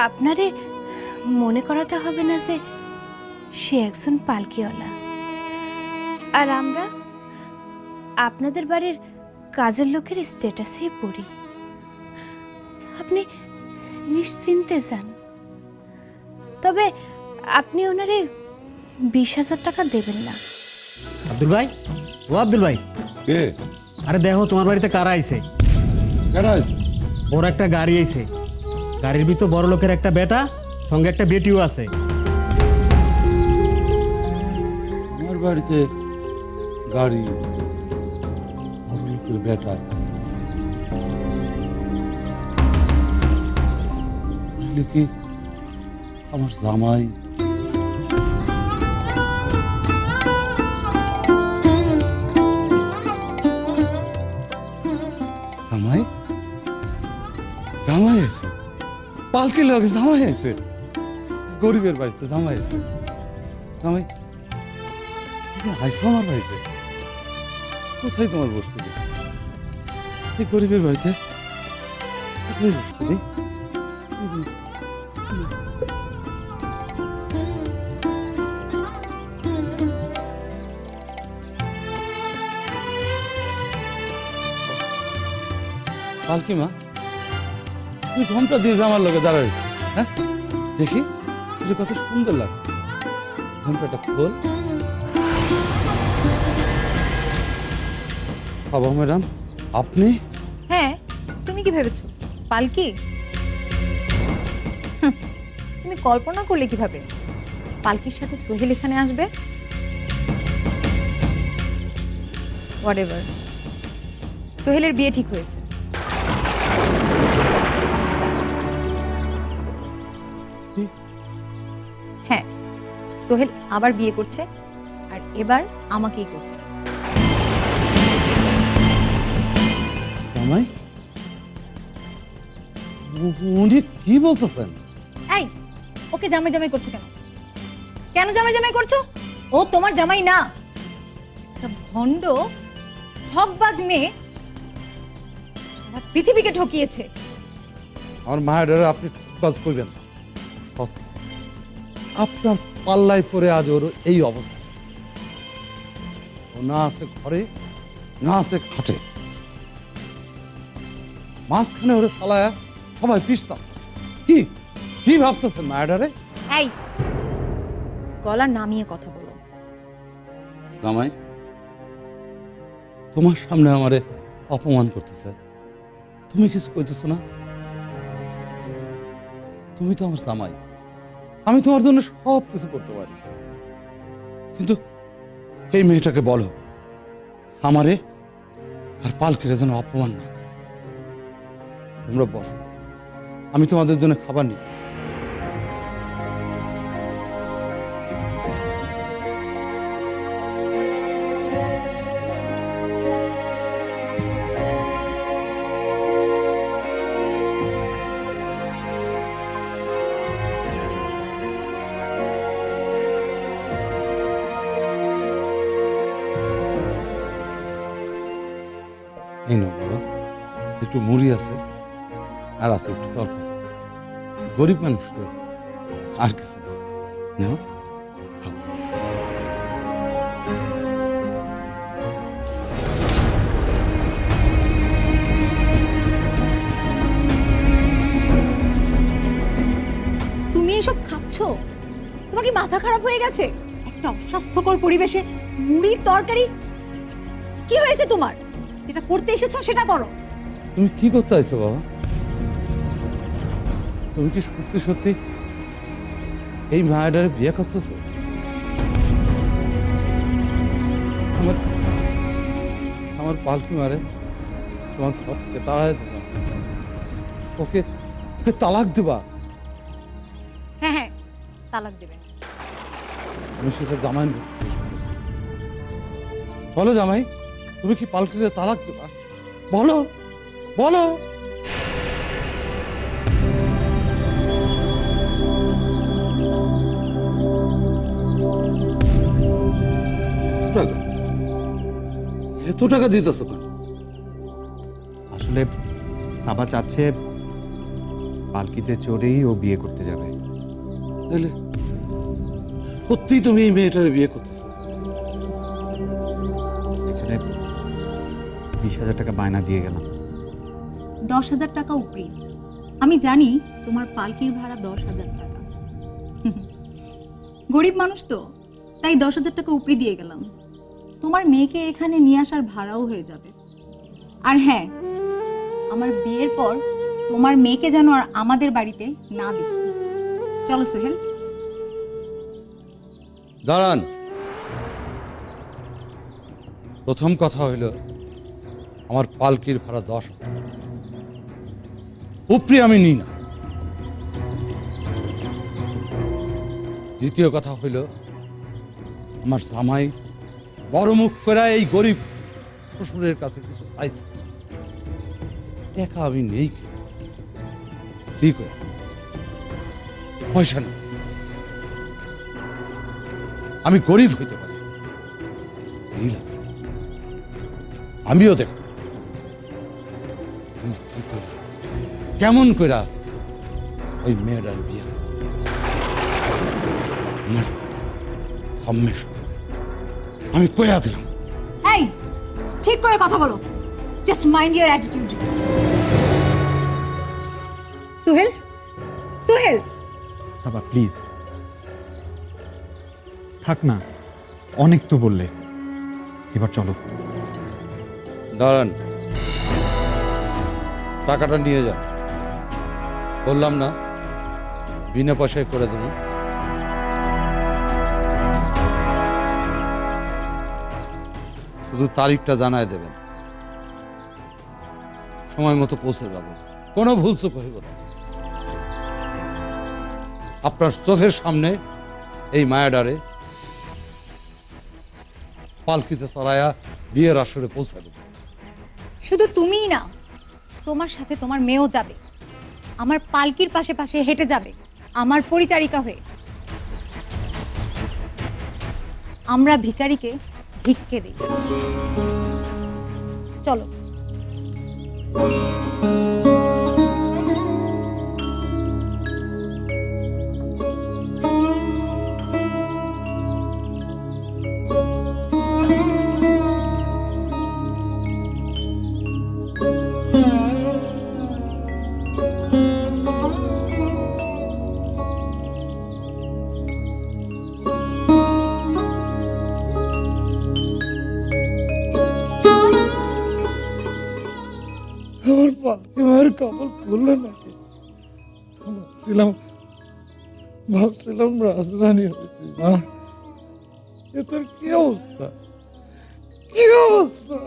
আপনারে মনে করাতে হবে না যে সে একজন পালকিওয়ালা, আর আমরা আপনাদের বাড়ির কাজের লোকের স্ট্যাটাসেই পড়ি। আপনি নিশ্চিন্তে যান। তবে আপনি ওনারে 20,000 টাকা দেবেন না। আব্দুল ভাই, ও আব্দুল ভাই, কে? আরে দেখো তোমার বাড়িতে কারা আইছে। কেন আছে? ওর একটা গাড়ি আইছে, গাড়ির ভিতর বড় লোকের একটা বেটা, সঙ্গে একটা বেটিও আছে। আমার বাড়িতে গাড়ি, বড় লোকের বেটা, তাহলে কি আমার জামাই? জামাই জামাই আছে, পালকি লাগে জামাই আছে, গরিবের বাড়িতে জামাই আছে। জামাই তুমি আইসো আমার বাড়িতে? কোথায় তোমার বসতি? এই গরিবের বাড়িতে কোথায় বসতি? পালকি মা, তুই ঘন্টা দিয়ে আমার লোকে দাঁড়ায় রয়েছিস, হ্যাঁ? দেখি তোর কত সুন্দর লাগতেছে। ঘন্টাটা খোল। বাবা ম্যাডাম, আপনি? হ্যাঁ, তুমি কি ভেবেছো পালকি? তুমি কল্পনা করলে কিভাবে পালকির সাথে সোহেল এখানে আসবে? হোয়াটএভার, সোহেলের বিয়ে ঠিক হয়েছে। হ্যাঁ, সোহেল আবার বিয়ে করছে, আর এবার আমাকেই করছে। জামাই, উনি কি বলতেছেন? এই, ওকে জামাই জামাই করছো কেন? কেন জামাই জামাই করছো? ও তোমার জামাই না, একটা ভণ্ড ঠকবাজ মেয়ে, সারা পৃথিবীকে ঠকিয়েছে। আমার মায়ের আপনি কাজ করবেন না। আপনার পাল্লায় পরে আজ ওর এই অবস্থা। ও না আছে ঘরে, না আছে খাটে, মাঝখানে ওরে ফালায়া সবাই পিছতাছে। কি কি ভাবতেছেন মায়াডারে? এই, গলা নামিয়ে কথা বলো। জামাই, তোমার সামনে আমারে অপমান করতেছে, তুমি কিছু কইতেছো না? তুমি তো আমার জামাই, আমি তোমার জন্য সব কিছু করতে পারি, কিন্তু এই মেয়েটাকে বলো আমারে আর পালকিরে যেন অপমান না করে। তোমরা বসো, আমি তোমাদের জন্য খাবার নিই। এই নাও বাবা, একটু মুড়ি আছে, আর আছে একটু তরকারি। গরিব মানুষ তো, আর কিছু না। নাও, খাও। তুমি এসব খাচ্ছো? তোমার কি মাথা খারাপ হয়ে গেছে? একটা অস্বাস্থ্যকর পরিবেশে মুড়ি তরকারি। কি হয়েছে তোমার? যেটা করতে এসেছো সেটা করো। তুমি কি করতে আইছো বাবা? তুমি কি সত্যি সত্যি এই মায়াডারে বিয়ে করতেছো? আমার আমার পালকি মারে তোমার ঘর থেকে তাড়ায় দেবা, ওকে ওকে তালাক দেবা। হ্যাঁ হ্যাঁ, তালাক দেবে। আমি সেটা জামাই বলো। জামাই, তুমি কি পালকিরে তালাক দেবা? বলো বলো। এত টাকা দিতেছ কেন? আসলে সাবা চাচ্ছে পালকিতে চড়েই ও বিয়ে করতে যাবে। তাহলে সত্যিই তুমি এই মেয়েটারে বিয়ে করতেছো? এখানে 20,000 টাকা বায়না দিয়ে গেলাম। 10,000 টাকা উপরি। আমি জানি তোমার পালকির ভাড়া 10,000 টাকা। গরিব মানুষ তো, তাই 10,000 টাকা উপরি দিয়ে গেলাম। তোমার মেয়েকে এখানে নিয়ে আসার ভাড়াও হয়ে যাবে। আর হ্যাঁ, আমার বিয়ের পর তোমার মেয়েকে যেন আর আমাদের বাড়িতে না দেখি। চলো সোহেল। দাঁড়ান, প্রথম কথা হইল আমার পালকির ভাড়া 10,000, উপরি আমি নিই না। দ্বিতীয় কথা হইল আমার জামাই বড় মুখ করে এই গরিব শ্বশুরের কাছে কিছু চাইছে, টাকা আমি নেই। কি করে? পয়সা নেই। আমি গরিব হইতে পারি, দিল আছে। আমিও দেখো তুমি কি করে, কেমন করে ওই মেয়েটার বিয়ে তোমার ধম্মেশ আমি কইয়া দিলাম। এই, ঠিক করে কথা বলো। Just mind your attitude. Sohel, Sohel. Saba please থাক না, অনেক তো বললে, এবার চলো। দাঁড়ান, টাকাটা নিয়ে যান। বললাম না বিনা পয়সায় করে দেবো। শুধু তারিখটা জানায় দেবেন, সময় মতো পৌঁছে যাব, কোনো ভুল চুক হইব না। আপনার চোখের সামনে এই মায়াডারে পালকিতে চড়াইয়া বিয়ের আসরে পৌঁছে দেব। শুধু তুমিই না, তোমার সাথে তোমার মেয়েও যাবে। আমার পালকির পাশে পাশে হেঁটে যাবে, আমার পরিচারিকা হয়ে। আমরা ভিখারিকে ভিক্ষে দিই। চলো। আমার পালকি মায়ের কপাল খুললো নাকি? ভাবছিলাম রাজরানী হয়েছি। মা, এ তোর কি অবস্থা, কি অবস্থা?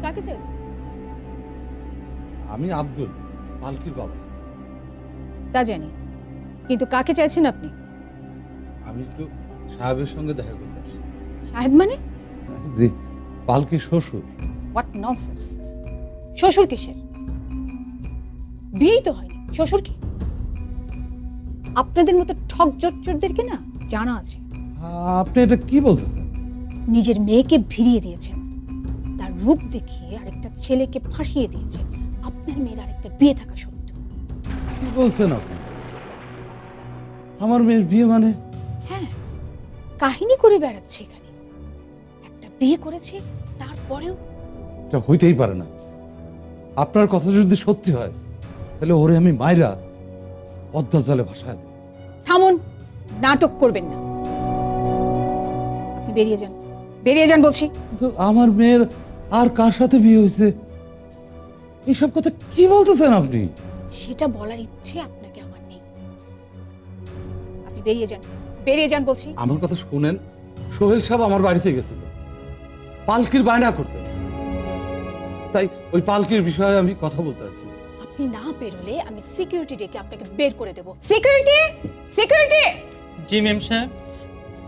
কাকে চাইছো? আমি আব্দুল, পালকির বাবা। তা জানি, কিন্তু কাকে চাইছেন আপনি? আমি একটু সাহেবের সঙ্গে দেখা করতে আসছি। সাহেব মানে? জি, পালকির শ্বশুর। What nonsense! শ্বশুর কিসের? বিয়েই তো হয়নি, শ্বশুর কি? আপনাদের মতো ঠক জটচরদেরকে না জানা আছে। আপনি এটা কি বলতেছেন? নিজের মেয়েকে ভিড়িয়ে দিয়েছেন, তার রূপ দেখিয়ে আরেকটা ছেলেকে ফাঁসিয়ে দিয়েছেন, আপনার মেয়ের আরেকটা বিয়ে থাকা সত্ত্বেও। কি বলছেন আপনি? আমার মেয়ের বিয়ে মানে হ্যাঁ, কাহিনী করে বেড়াচ্ছে এখানে। একটা বিয়ে করেছে, তারপরেও এটা হইতেই পারে না। আপনার কথা যদি সত্যি হয় তাহলে ওরে আমি মাইরা পদ্মা জলে ভাসায় দেব। থামুন, নাটক করবেন না। আপনি বেরিয়ে যান, বেরিয়ে যান বলছি। কিন্তু আমার মেয়ের আর কার সাথে বিয়ে হয়েছে এইসব কথা কি বলতেছেন আপনি? সেটা বলার ইচ্ছে আপনাকে আমার নেই। আপনি বেরিয়ে যান, বেরিয়ে যান বলছি। আমার কথা শুনেন, সোহেল সাহেব আমার বাড়িতে গেছিল পালকির বায়না করতে, তাই ওই পালকির বিষয়ে আমি কথা বলতে আসছি। আপনি না বেরোলে আমি সিকিউরিটি ডেকে আপনাকে বের করে দেব। Security, security! জি ম্যাম সাহেব।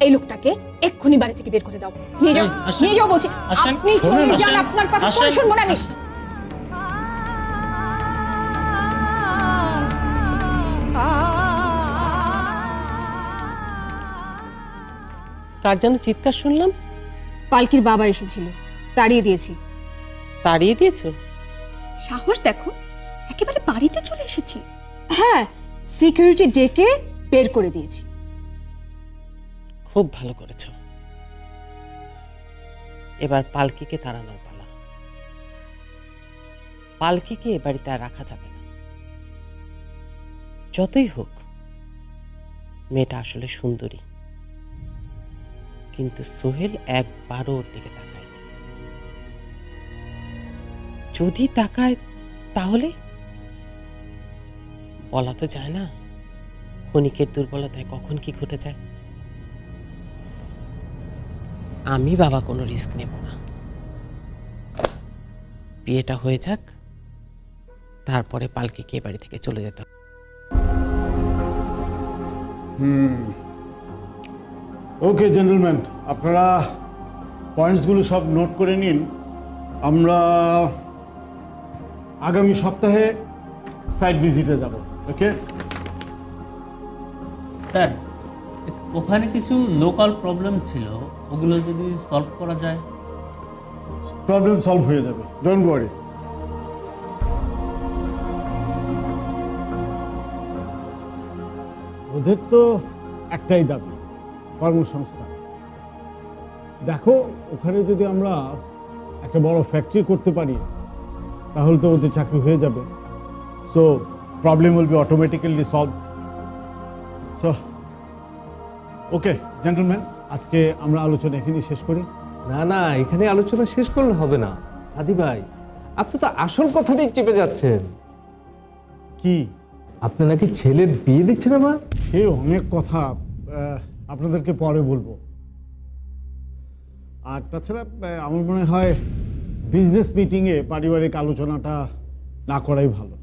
এই লোকটাকে এক্ষুনি বাড়ি থেকে বের করে দাও। নিয়ে যাও, আসেন। নিয়ে যাও বলছি। আসেন। আপনি চলে আসেন। যান, আপনার কথা আসেন। পরে শুনবো না আমি। কার যেন চিৎকার শুনলাম? পালকির বাবা এসেছিল, তাড়িয়ে দিয়েছি। তাড়িয়ে দিয়েছো? সাহস দেখো, একেবারে বাড়িতে চলে এসেছি। হ্যাঁ, সিকিউরিটি ডেকে বের করে দিয়েছি। খুব ভালো করেছো। এবার পালকিকে তাড়ানোর পালা। পালকিকে এ বাড়িতে আর রাখা যাবে না। যতই হোক মেয়েটা আসলে সুন্দরী, কিন্তু সোহেল একবারও ওর দিকে তাকায়নি। যদি তাকায় তাহলে বলা তো যায় না, ক্ষণিকের দুর্বলতায় কখন কি ঘটে যায়। আমি বাবা কোনো রিস্ক নেব না। বিয়েটা হয়ে যাক, তারপরে পালকিকে এ বাড়ি থেকে চলে যেতে হবে। ওকে জেন্টলম্যান, আপনারা পয়েন্টসগুলো সব নোট করে নিন। আমরা আগামী সপ্তাহে সাইট ভিজিটে যাব। ওকে স্যার, ওখানে কিছু লোকাল প্রবলেম ছিল, ওগুলো যদি সলভ করা যায়। প্রবলেম সলভ হয়ে যাবে, ডোন্ট ওয়ারি। ওদের তো একটাই দাবি, কর্মসংস্থান। দেখো, ওখানে যদি আমরা একটা বড় ফ্যাক্টরি করতে পারি তাহলে তো ওদের চাকরি হয়ে যাবে। So problem will be automatically solve. So okay gentleman, আজকে আমরা আলোচনা এখানেই শেষ করি। না না, এখানে আলোচনা শেষ করলে হবে না সাদি ভাই। আপনি তো আসল কথাটাই চেপে যাচ্ছেন। কি? আপনি নাকি ছেলের বিয়ে দিচ্ছেন আমার? সে অনেক কথা, আপনাদেরকে পরে বলবো। আর তাছাড়া আমার মনে হয় বিজনেস মিটিংয়ে পারিবারিক আলোচনাটা না করাই ভালো।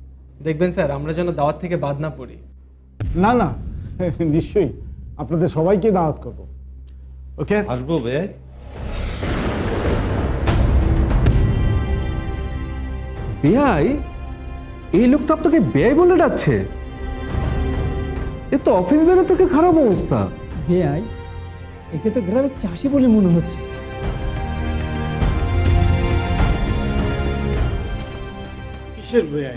দেখবেন স্যার, আমরা যেন দাওয়াত থেকে বাদ না পড়ি। না না, নিশ্চয়ই আপনাদের সবাইকে দাওয়াত করবো। ওকে, আসবো বে। বেয়াই? এই লোকটা আপনাকে বেয়াই বলে ডাকছে? এ তো অফিস বেরো থেকে খারাপ অবস্থা। বেআই, একে তো গ্রামের চাষি বলে মনে হচ্ছে। কিসের বেআই?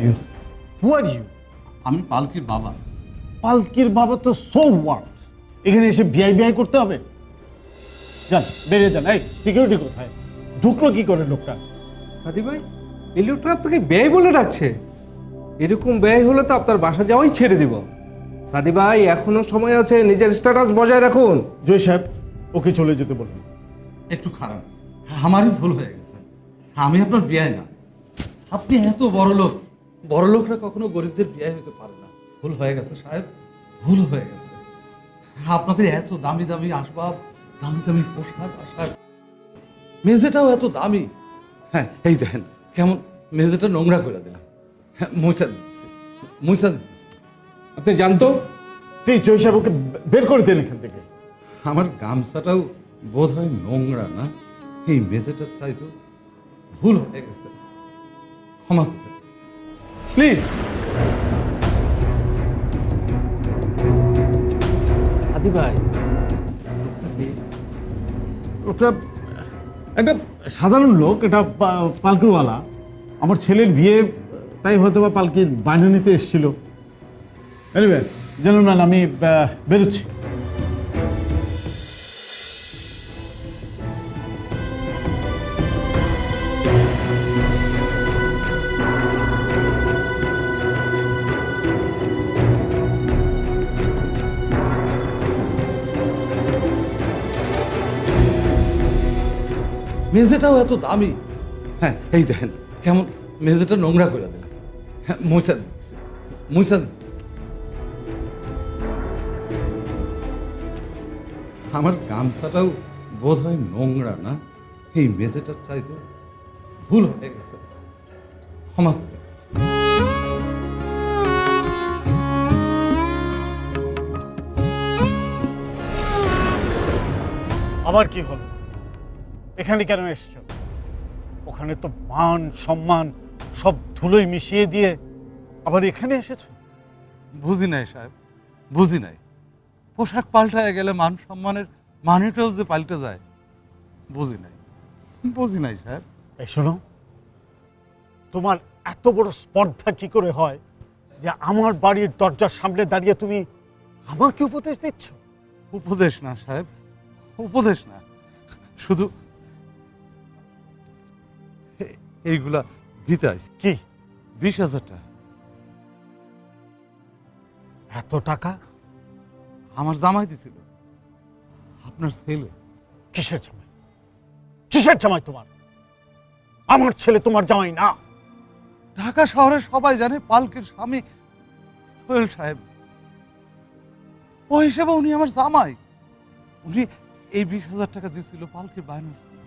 হু আর ইউ? আমি পালকির বাবা। পালকির বাবা তো সো হোয়াট? এখানে এসে বিআই বিআই করতে হবে? যান, বেরিয়ে যান। এই সিকিউরিটি কোথায়? ঢুকলো কি করে লোকটা? সাদি ভাই, এই লোকটা আপনাকে বেয়াই বলে ডাকছে? এরকম ব্যয় হলে তো আপনার বাসা যাওয়াই ছেড়ে দিব। সাদি ভাই, এখনো সময় আছে, নিজের স্ট্যাটাস বজায় রাখুন। জয় সাহেব, ওকে চলে যেতে বলুন। একটু খারাপ, আমারই ভুল হয়ে গেছে। আমি আপনার বিয়ে না। আপনি এত বড় লোক, বড় লোকরা কখনো গরিবদের বিয়ে হতে পারে না। ভুল হয়ে গেছে সাহেব, ভুল হয়ে গেছে। আপনাদের এত দামি দামি আসবাব, দামি দামি পোশাক আশাক, মেঝেটাও এত দামি। হ্যাঁ, এই দেখেন কেমন মেঝেটা নোংরা করে দিলাম। হ্যাঁ, মুছা দিচ্ছি, মুছা দিচ্ছি। আপনি জানতো? প্লিজ জয় সাহেব, ওকে বের করে দেন এখান থেকে। আমার গামছাটাও বোধ হয় নোংরা না? এই মেঝেটার চাইতো ভুল হয়ে গেছে, ক্ষমা করে প্লিজ। সাদি ভাই, ওটা একটা সাধারণ লোক, এটা পালকিওয়ালা। আমার ছেলের বিয়ে, তাই হয়তো বা পালকির বায়না নিতে এসেছিল। এনিওয়ে জেন্টলম্যান, আমি বেরোচ্ছি। মেঝেটাও এত দামি। হ্যাঁ, এই দেখেন কেমন মেঝেটা নোংরা করে দিলাম। হ্যাঁ, মুছা দিচ্ছি, মুছা দিচ্ছি। আমার গামছাটাও বোধ হয় নোংরা না, এই মেঝেটার চাইতে ভুল হয়ে গেছে, ক্ষমা করে। আবার কি হলো? এখানে কেন এসছো? ওখানে তো মান সম্মান সব ধুলোয় মিশিয়ে দিয়ে আবার এখানে এসেছো? বুঝি নাই সাহেব, বুঝি নাই। পোশাক পাল্টায় গেলে মান সম্মানের মানেটাও যে পাল্টে যায়, বুঝি নাই, বুঝি নাই সাহেব। এই শোনো, তোমার এত বড় স্পর্ধা কি করে হয় যে আমার বাড়ির দরজার সামনে দাঁড়িয়ে তুমি আমাকে উপদেশ দিচ্ছ? উপদেশ না সাহেব, উপদেশ না, শুধু এইগুলা দিতে আসছি। কি? 20,000 টাকা। এত টাকা? আমার জামাই দিছিল, আপনার ছেলে। কিসের জামাই? কিসের জামাই তোমার? আমার ছেলে তোমার জামাই না। ঢাকা শহরে সবাই জানে পালকির স্বামী সোহেল সাহেব। ও হিসেবে উনি আমার জামাই। উনি এই 20,000 টাকা দিয়েছিল পালকির বায়নার জন্য।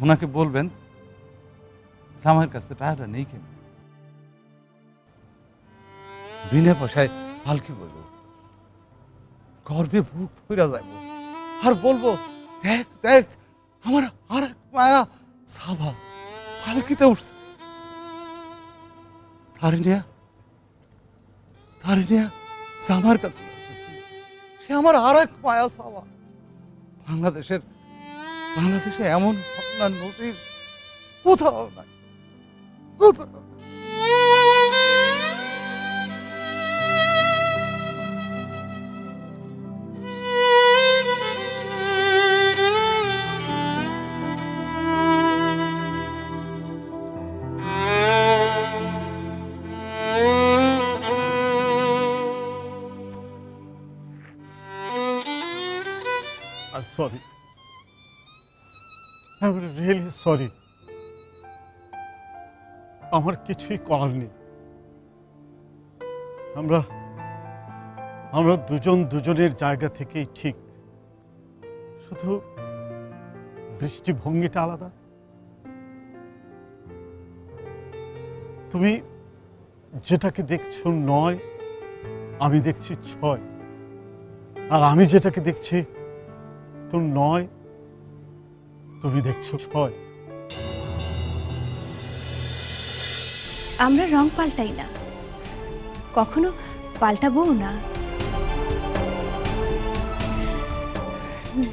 ওনাকে বলবেন জামাইয়ের কাছে টাকাটা নেই কেন, বিনা পয়সায় পালকি বলব, গর্বে বুক ফিরা যাইব, আর বলবো দেখ দেখ আমার আর এক মায়া সাবা পালকিতে উঠছে। তারিনিয়া জামার কাছে সে আমার আর এক মায়া সাবা। বাংলাদেশে এমন ঘটনার নজির কোথাও নাই, কোথাও। I'm sorry. I'm really sorry. আমার কিছুই করার নেই। আমরা দুজন দুজনের জায়গা থেকেই ঠিক, শুধু দৃষ্টিভঙ্গিটা আলাদা। তুমি যেটাকে দেখছো 9, আমি দেখছি 6, আর আমি যেটাকে দেখছি তোর 9, তুমি দেখছো 6। আমরা রং পাল্টাই না, কখনো পাল্টাবও না।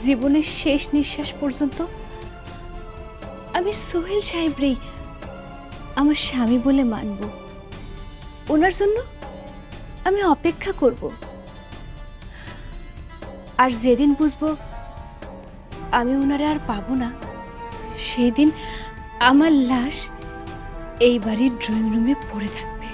জীবনের শেষ নিঃশ্বাস পর্যন্ত আমি সোহেল সাহেবরেই আমার স্বামী বলে মানব। ওনার জন্য আমি অপেক্ষা করব। আর যেদিন বুঝবো আমি ওনারে আর পাবো না, সেই দিন আমার লাশ এই বাড়ির ড্রয়িং রুমে পড়ে থাকবে।